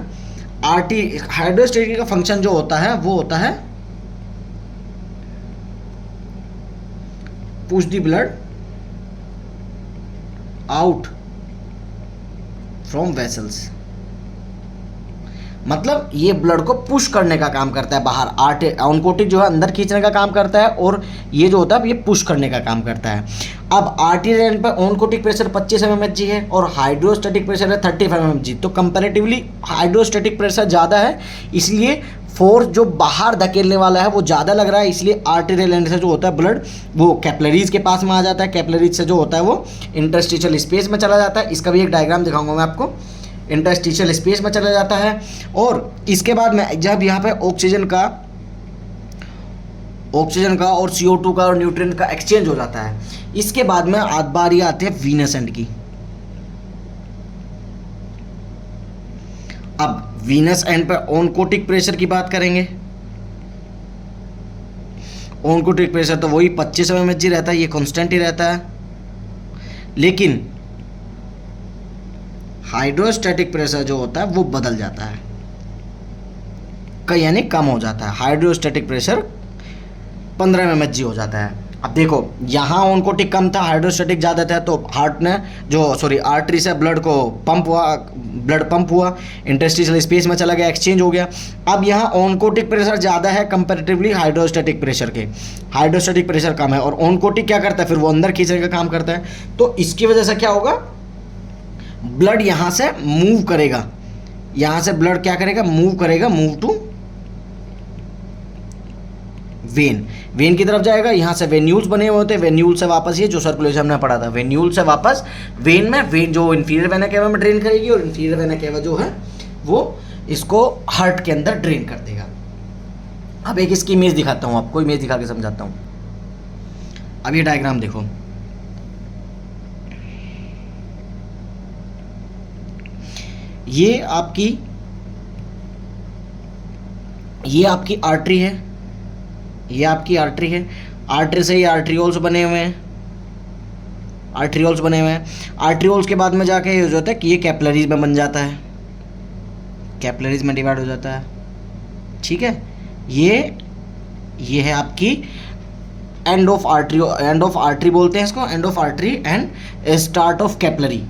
हाइड्रोस्टैटिक का फंक्शन जो होता है वो होता है push the blood out from vessels, मतलब ये ब्लड को पुश करने का काम करता है बाहर। ऑनकोटिक जो है अंदर खींचने का काम करता है, और ये जो होता है ये पुश करने का काम करता है। अब आर्टीरियल एंड पर ऑनकोटिक प्रेशर 25 mmHg है और हाइड्रोस्टैटिक प्रेशर है 35 mmHg, तो कंपैरेटिवली हाइड्रोस्टैटिक प्रेशर ज़्यादा है, इसलिए फोर्स जो बाहर धकेलने वाला है वो ज़्यादा लग रहा है, इसलिए आर्टीरियल एंड से जो होता है ब्लड वो कैपिलरीज के पास में आ जाता है, कैपिलरीज से जो होता है वो इंटरस्टिशियल स्पेस में चला जाता है। इसका भी एक डायग्राम दिखाऊंगा मैं आपको। इंटरस्टिशियल स्पेस में चला जाता है, और इसके बाद में जब यहाँ पे ऑक्सीजन का और CO2 का और न्यूट्रिएंट का एक्सचेंज हो जाता है, इसके बाद में बारी आती है वीनस एंड की। अब वीनस एंड पर ऑनकोटिक प्रेशर की बात करेंगे। ऑनकोटिक प्रेशर तो वही 25 mmHg रहता है, ये कांस्टेंट ही रहता है, लेकिन हाइड्रोस्टैटिक प्रेशर जो होता है वो बदल जाता है, यानी कम हो जाता है। हाइड्रोस्टैटिक प्रेशर 15 mmHg हो जाता है। अब देखो, यहाँ ऑनकोटिक कम था, हाइड्रोस्टैटिक ज़्यादा था, तो आर्टरी से ब्लड पंप हुआ, इंटरस्टिशियल स्पेस में चला गया, एक्सचेंज हो गया। अब यहाँ ऑनकोटिक प्रेशर ज़्यादा है कंपैरेटिवली हाइड्रोस्टैटिक प्रेशर के, हाइड्रोस्टैटिक प्रेशर कम है, और ऑनकोटिक क्या करता है, फिर वो अंदर खींचने का काम करता है। तो इसकी वजह से क्या होगा, ब्लड यहाँ से मूव करेगा, यहाँ से ब्लड क्या करेगा, मूव टू वेन की तरफ जाएगा। यहाँ से वेन्यूल्स बने हुए होते हैं, वेन्यूल से वापस, ये जो सर्कुलेशन हमने पढ़ा था, वेन्यूल से वापस वेन जो इंफीरियर वेना केवा में ड्रेन करेगी, और इंफीरियर वेना केवा जो है वो इसको हार्ट के अंदर ड्रेन कर देगा। अब एक इसकी इमेज दिखाता हूँ आपको, इमेज दिखा के समझाता हूँ। अब ये डायग्राम देखो, ये आपकी आर्टरी है, ये आपकी आर्टरी है, आर्टरी से ये आर्ट्रियोल्स बने हुए हैं, आर्ट्रियोल्स के बाद में जाके ये हो जाता है कि ये कैपिलरीज में बन जाता है, कैपिलरीज में डिवाइड हो जाता है। ठीक है, ये है आपकी एंड ऑफ आर्टरी बोलते हैं इसको, end of artery and start of capillary.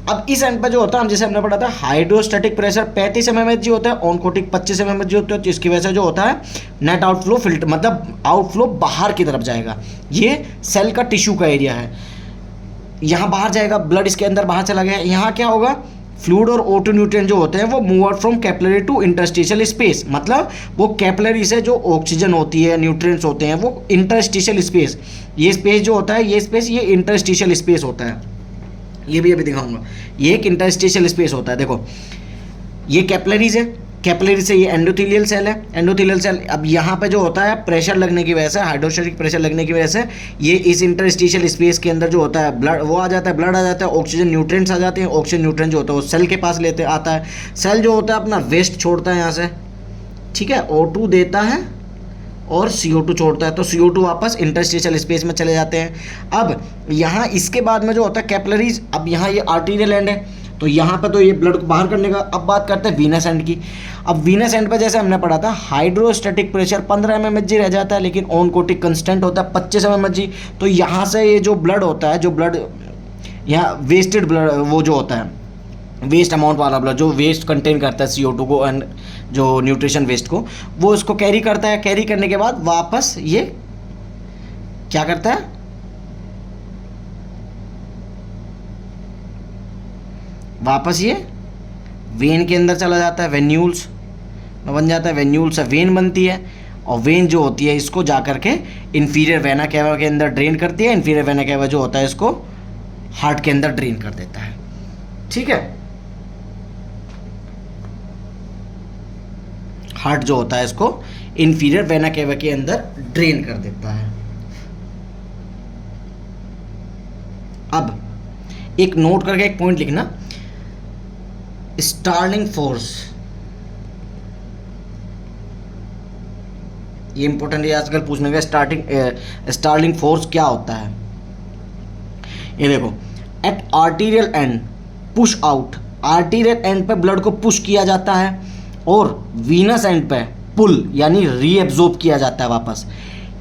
अब इस एंड पर जो होता है, हम जैसे हमने पढ़ा था, हाइड्रोस्टैटिक प्रेशर 35 mmHg होता है, ऑनकोटिक 25 mmHg होता है, तो इसकी वजह से जो होता है नेट आउटफ्लो फिल्टर, मतलब आउटफ्लो बाहर की तरफ जाएगा। ये सेल का टिश्यू का एरिया है, यहाँ बाहर जाएगा, ब्लड इसके अंदर बाहर चला गया। यहाँ क्या होगा, फ्लूइड और O2 न्यूट्रिएंट जो होते हैं वो move out from capillary to interstitial space, मतलब वो कैपिलरी से जो ऑक्सीजन होती है, न्यूट्रिएंट्स होते हैं, वो इंटरस्टिशियल स्पेस, ये स्पेस जो होता है, ये स्पेस, ये इंटरस्टिशियल स्पेस होता है। ये भी अभी दिखाऊंगा, ये एक इंटरस्टिशियल स्पेस होता है। देखो, ये कैपिलरीज है, कैपिलरी से ये एंडोथेलियल सेल है, एंडोथेलियल सेल। अब यहाँ पे जो होता है प्रेशर लगने की वजह से, हाइड्रोस्टैटिक प्रेशर लगने की वजह से, ये इस इंटरस्टिशियल स्पेस के अंदर जो होता है ब्लड वो आ जाता है, ब्लड आ जाता है, ऑक्सीजन न्यूट्रिएंट्स आ जाते हैं। ऑक्सीजन न्यूट्रिएंट जो होता है वो सेल के पास आता है, सेल जो होता है अपना वेस्ट छोड़ता है यहाँ से, ठीक है, O2 देता है और CO2 छोड़ता है, तो CO2 वापस इंटरस्टिशियल स्पेस में चले जाते हैं। अब यहाँ इसके बाद में जो होता है कैपिलरीज, अब यहाँ ये आर्टीरियल एंड है, तो यहाँ पे तो ये ब्लड को बाहर करने का। अब बात करते हैं वीनस एंड की। अब वीनस एंड पे जैसे हमने पढ़ा था हाइड्रोस्टैटिक प्रेशर 15 mmHg रह जाता है, लेकिन ऑनकोटिक कंस्टेंट होता है 25 mmHg। तो यहाँ से ये जो ब्लड होता है, जो ब्लड यहाँ वेस्टेड ब्लड वो जो होता है वेस्ट अमाउंट वाला ब्लड, जो वेस्ट कंटेन करता है CO2 को एंड जो न्यूट्रिशन वेस्ट को, वो इसको कैरी करता है। कैरी करने के बाद वापस ये क्या करता है, वापस ये वेन के अंदर चला जाता है, वेन्यूल्स बन जाता है, वेन्यूल से वेन बनती है, और वेन जो होती है इसको जा करके इन्फीरियर वेना कैवा के अंदर ड्रेन करती है। इन्फीरियर वेना कैवा जो होता है इसको हार्ट के अंदर ड्रेन कर देता है। ठीक है, हार्ट जो होता है इसको इन्फीरियर वेना कैवा के अंदर ड्रेन कर देता है। अब एक नोट करके एक पॉइंट लिखना, स्टार्लिंग फोर्स, ये इंपॉर्टेंट है आजकल पूछने का। स्टार्लिंग फोर्स क्या होता है, ये देखो। At arterial end push out, arterial end पे ब्लड को पुश किया जाता है, और वीनस एंड पे पुल यानी रीएब्जॉर्ब किया जाता है वापस।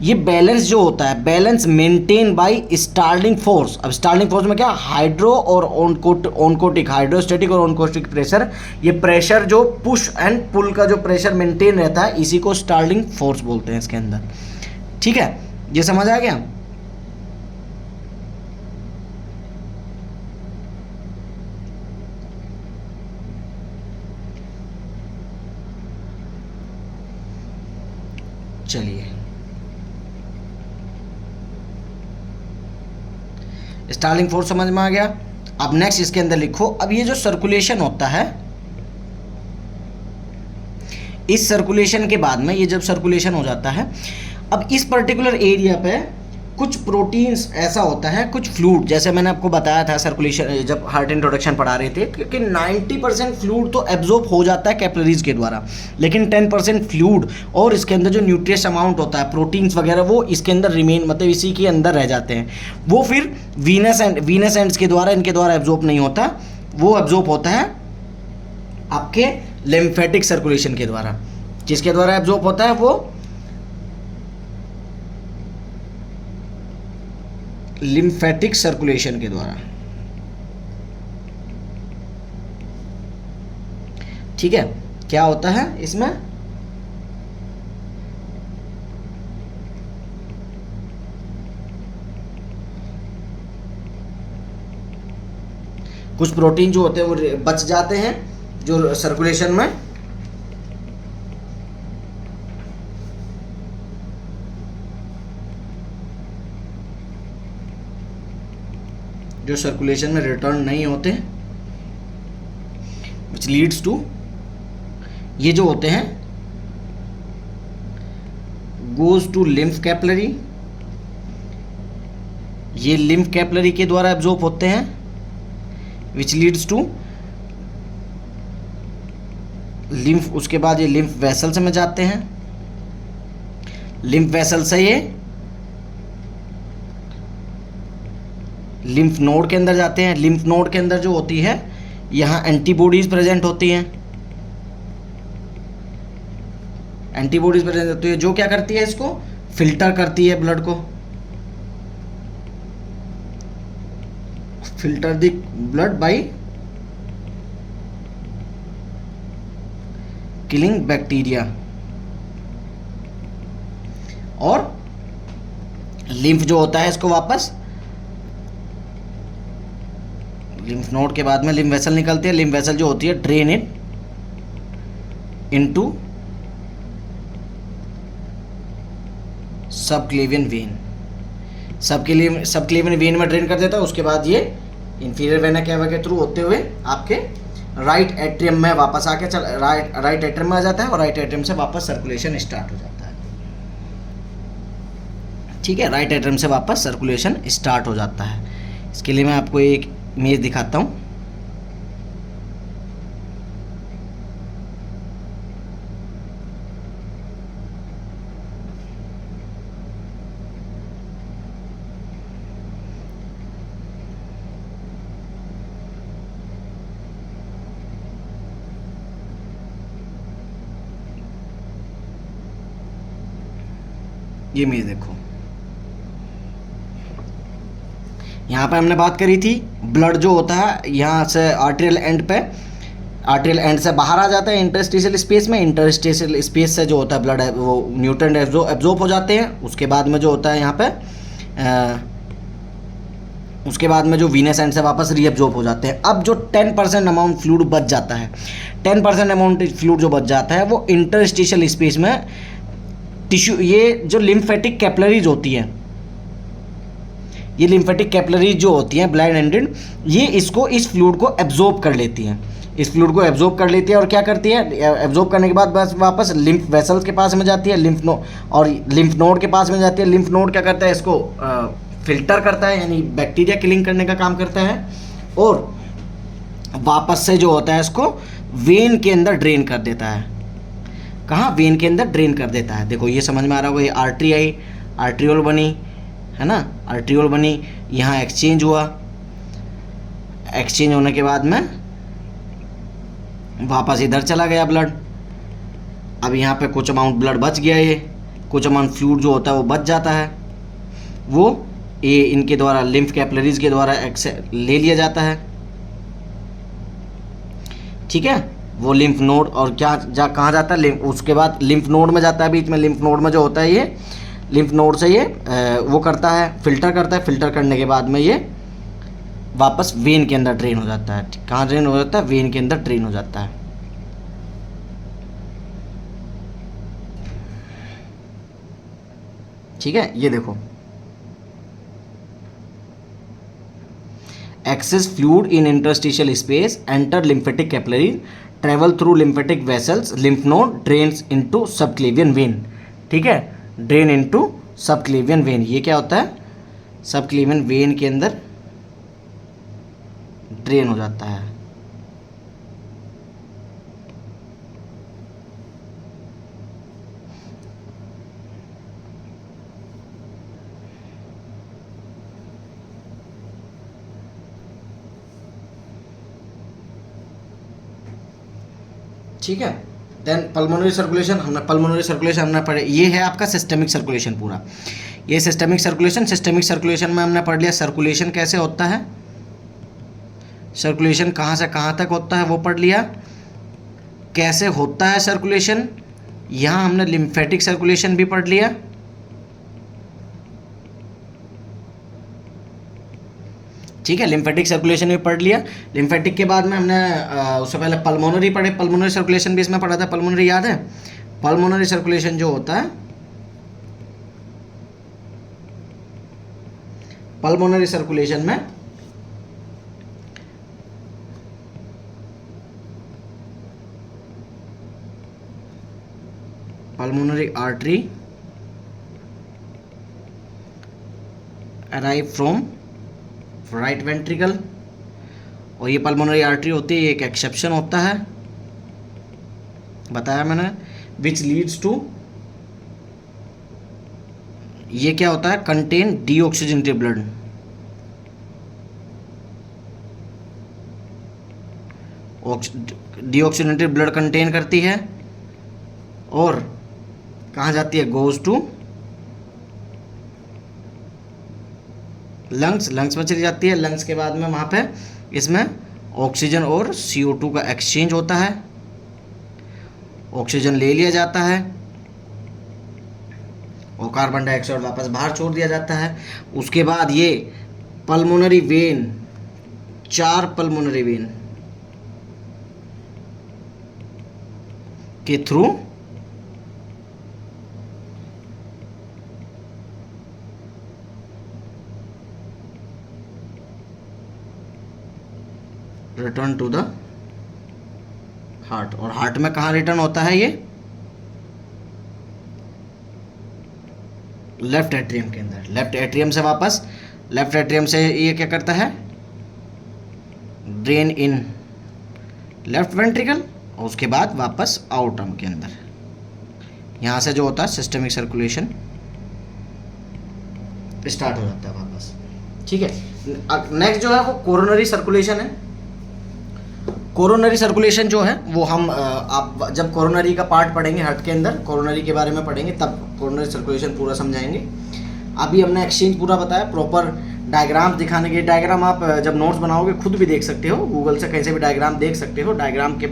ये बैलेंस जो होता है, balance maintain by Starling force. अब स्टार्लिंग फोर्स में क्या, हाइड्रो और ऑनकोटिक, हाइड्रोस्टैटिक और ऑनकोटिक प्रेशर, ये प्रेशर जो पुश एंड पुल का जो प्रेशर मेंटेन रहता है, इसी को स्टार्लिंग फोर्स बोलते हैं इसके अंदर। ठीक है, ये समझ आ गया। चलिए, स्टार्लिंग फोर्स समझ में आ गया। अब नेक्स्ट इसके अंदर लिखो, अब ये जो सर्कुलेशन होता है, इस सर्कुलेशन के बाद में, ये जब सर्कुलेशन हो जाता है, अब इस पर्टिकुलर एरिया पे कुछ प्रोटीन्स ऐसा होता है, कुछ फ्लूइड, जैसे मैंने आपको बताया था सर्कुलेशन जब हार्ट इंट्रोडक्शन पढ़ा रहे थे, क्योंकि 90% फ्लूइड तो एब्जॉर्ब हो जाता है कैपिलरीज के द्वारा, लेकिन 10% फ्लूइड और इसके अंदर जो न्यूट्रिएंट्स अमाउंट होता है, प्रोटीन्स वगैरह, वो इसके अंदर रिमेन, मतलब इसी के अंदर रह जाते हैं। वो फिर वीनस एंड्स के द्वारा, इनके द्वारा एब्जॉर्ब नहीं होता, वो एब्जॉर्ब होता है आपके लिम्फेटिक सर्कुलेशन के द्वारा। जिसके द्वारा एब्जॉर्ब होता है वो लिम्फेटिक सर्कुलेशन के द्वारा। ठीक है, क्या होता है इसमें, कुछ प्रोटीन जो होते हैं वो बच जाते हैं जो सर्कुलेशन में, जो सर्कुलेशन में रिटर्न नहीं होते, विच लीड्स टू, ये जो होते हैं गोज टू लिम्फ कैपिलरी, ये लिम्फ कैपिलरी के द्वारा एब्जॉर्ब होते हैं, विच लीड्स टू लिम्फ, उसके बाद ये लिम्फ वेसल्स में जाते हैं, लिम्फ वेसल से ये लिम्फ नोड के अंदर जाते हैं। लिम्फ नोड के अंदर जो होती है, यहाँ एंटीबॉडीज प्रेजेंट होती हैं, एंटीबॉडीज प्रेजेंट होती है जो क्या करती है, इसको फिल्टर करती है, ब्लड को filter the blood by killing bacteria. और लिम्फ जो होता है इसको वापस, लिम्फ नोड के बाद में लिम्फ वेसल निकलती है, लिम्फ वेसल जो होती है drain it into subclavian vein, subclavian vein में ड्रेन कर देता है। उसके बाद ये इंफीरियर वेना कैवा के थ्रू होते हुए आपके राइट एट्रियम में वापस आके राइट एट्रियम में आ जाता है, और राइट एट्रियम से वापस सर्कुलेशन स्टार्ट हो जाता है। ठीक है, राइट एट्रियम से वापस सर्कुलेशन स्टार्ट हो जाता है। इसके लिए मैं आपको एक इमेज दिखाता हूँ। ये इमेज देखो, यहाँ पे हमने बात करी थी ब्लड जो होता है यहाँ से आर्टेरियल एंड पे, आर्टेरियल एंड से बाहर आ जाता है इंटरस्टिशियल स्पेस में, इंटरस्टिशियल स्पेस से जो होता है ब्लड वो न्यूट्रिएंट एब्जॉर्ब हो जाते हैं। उसके बाद में जो होता है यहाँ पे उसके बाद में जो वीनस एंड से वापस रीअब्जॉर्ब हो जाते हैं। अब जो 10% अमाउंट फ्लूइड बच जाता है, 10% अमाउंट फ्लूइड जो बच जाता है वो इंटरस्टिशियल स्पेस में टिश्यू, ये जो लिम्फेटिक कैपिलरीज होती है, ये लिम्फेटिक कैपिलरीज जो होती हैं ब्लाइंड एंडेड, ये इसको इस फ्लूइड को एब्जॉर्ब कर लेती हैं, इस फ्लूइड को एब्जॉर्ब कर लेती है और क्या करती है, एब्जॉर्ब करने के बाद बस वापस लिम्फ वेसल्स के पास में जाती है, लिम्फ नोड और लिम्फ नोड के पास में जाती है। लिम्फ नोड क्या करता है, इसको फिल्टर करता है, यानी बैक्टीरिया किलिंग करने का काम करता है, और वापस से जो होता है इसको वेन के अंदर ड्रेन कर देता है। कहाँ, वेन के अंदर ड्रेन कर देता है। देखो ये समझ में आ रहा होगा, ये आर्टरी आई, आर्ट्रियोल बनी है ना, आर्ट्रियोल बनी, यहाँ एक्सचेंज हुआ, एक्सचेंज होने के बाद में वापस इधर चला गया ब्लड। अब यहाँ पे कुछ अमाउंट ब्लड बच गया, ये कुछ अमाउंट फ्लूइड जो होता है वो बच जाता है, वो ये इनके द्वारा लिम्फ कैपिलरीज के द्वारा ले लिया जाता है। ठीक है, वो लिम्फ नोड और क्या कहाँ जाता है, उसके बाद लिम्फ नोड में जाता है, बीच में लिम्फ नोड में जो होता है ये लिम्फ नोड से ये वो करता है, फिल्टर करता है, फिल्टर करने के बाद में ये वापस वेन के अंदर ड्रेन हो जाता है। कहाँ ड्रेन हो जाता है, वेन के अंदर ड्रेन हो जाता है। ठीक है, ये देखो, excess fluid in interstitial space enter lymphatic capillary, travel through lymphatic vessels, lymph node, drains into subclavian vein। ठीक है, ड्रेन इनटू सबक्लेवियन वेन, ये क्या होता है, सबक्लेवियन वेन के अंदर ड्रेन हो जाता है। ठीक है, देन पल्मोनरी सर्कुलेशन हमने पढ़े, ये है आपका सिस्टेमिक सर्कुलेशन पूरा। ये सिस्टेमिक सर्कुलेशन में हमने पढ़ लिया सर्कुलेशन कैसे होता है, सर्कुलेशन कहाँ से कहाँ तक होता है वो पढ़ लिया, कैसे होता है सर्कुलेशन। यहाँ हमने लिम्फेटिक सर्कुलेशन भी पढ़ लिया। ठीक है, लिम्फेटिक सर्कुलेशन भी पढ़ लिया। लिम्फेटिक के बाद में हमने उससे पहले पल्मोनरी पढ़े, पल्मोनरी सर्कुलेशन भी इसमें पढ़ा था। पल्मोनरी याद है, पल्मोनरी सर्कुलेशन जो होता है, पल्मोनरी सर्कुलेशन में pulmonary artery arrive from right ventricle, और ये पल्मोनरी आर्टरी होती है, ये एक एक्सेप्शन होता है, बताया मैंने, विच लीड्स टू, ये क्या होता है, contain deoxygenated blood, deoxygenated blood contain करती है, और कहाँ जाती है, गोज टू लंग्स में चली जाती है। लंग्स के बाद में वहाँ पे इसमें ऑक्सीजन और CO2 का एक्सचेंज होता है, ऑक्सीजन ले लिया जाता है और कार्बन डाइऑक्साइड वापस बाहर छोड़ दिया जाता है। उसके बाद ये पल्मोनरी वेन, 4 पल्मोनरी वेन के through return to the heart, और हार्ट में कहाँ रिटर्न होता है, ये लेफ्ट एट्रियम के अंदर, लेफ्ट एट्रियम से वापस, लेफ्ट एट्रियम से ये क्या करता है, ड्रेन इन लेफ्ट वेंट्रिकल, और उसके बाद वापस आउटर्म के अंदर। यहाँ से जो होता है सिस्टेमिक सर्कुलेशन स्टार्ट हो जाता है वापस। ठीक है, नेक्स्ट जो है वो कोरोनरी सर्कुलेशन है। कोरोनरी सर्कुलेशन जो है वो हम आप जब कोरोनरी का पार्ट पढ़ेंगे हार्ट के अंदर, कोरोनरी के बारे में पढ़ेंगे तब कोरोनरी सर्कुलेशन पूरा समझाएंगे। अभी हमने एक्सचेंज पूरा बताया, प्रॉपर डायग्राम दिखाने के। डायग्राम आप जब नोट्स बनाओगे खुद भी देख सकते हो, गूगल से कहीं से भी डायग्राम देख सकते हो। डायग्राम के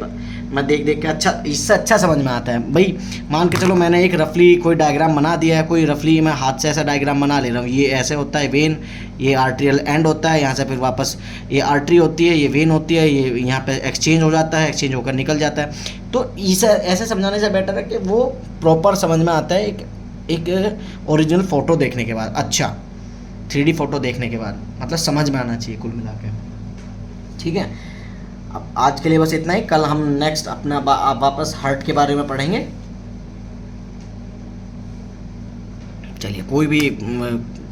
मैं देख देख के अच्छा, इससे अच्छा समझ में आता है भाई। मान के चलो मैंने एक रफली कोई डायग्राम बना दिया है, कोई रफली मैं हाथ से ऐसा डायग्राम बना ले रहा हूँ, ये ऐसे होता है वेन, ये आर्टेरियल एंड होता है, यहाँ से फिर वापस ये आर्टरी होती है, ये वेन होती है, ये यहाँ पे एक्सचेंज हो जाता है, एक्सचेंज होकर निकल जाता है। तो इसे ऐसे समझाने से बेटर है कि वो प्रॉपर समझ में आता है एक ओरिजिनल फ़ोटो देखने के बाद, अच्छा 3D फोटो देखने के बाद, मतलब समझ में आना चाहिए कुल मिला के। ठीक है, अब आज के लिए बस इतना ही। कल हम नेक्स्ट अपना वापस हार्ट के बारे में पढ़ेंगे। चलिए,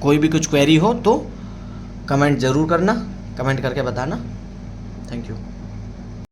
कोई भी कुछ क्वेरी हो तो कमेंट ज़रूर करना, कमेंट करके बताना। Thank you.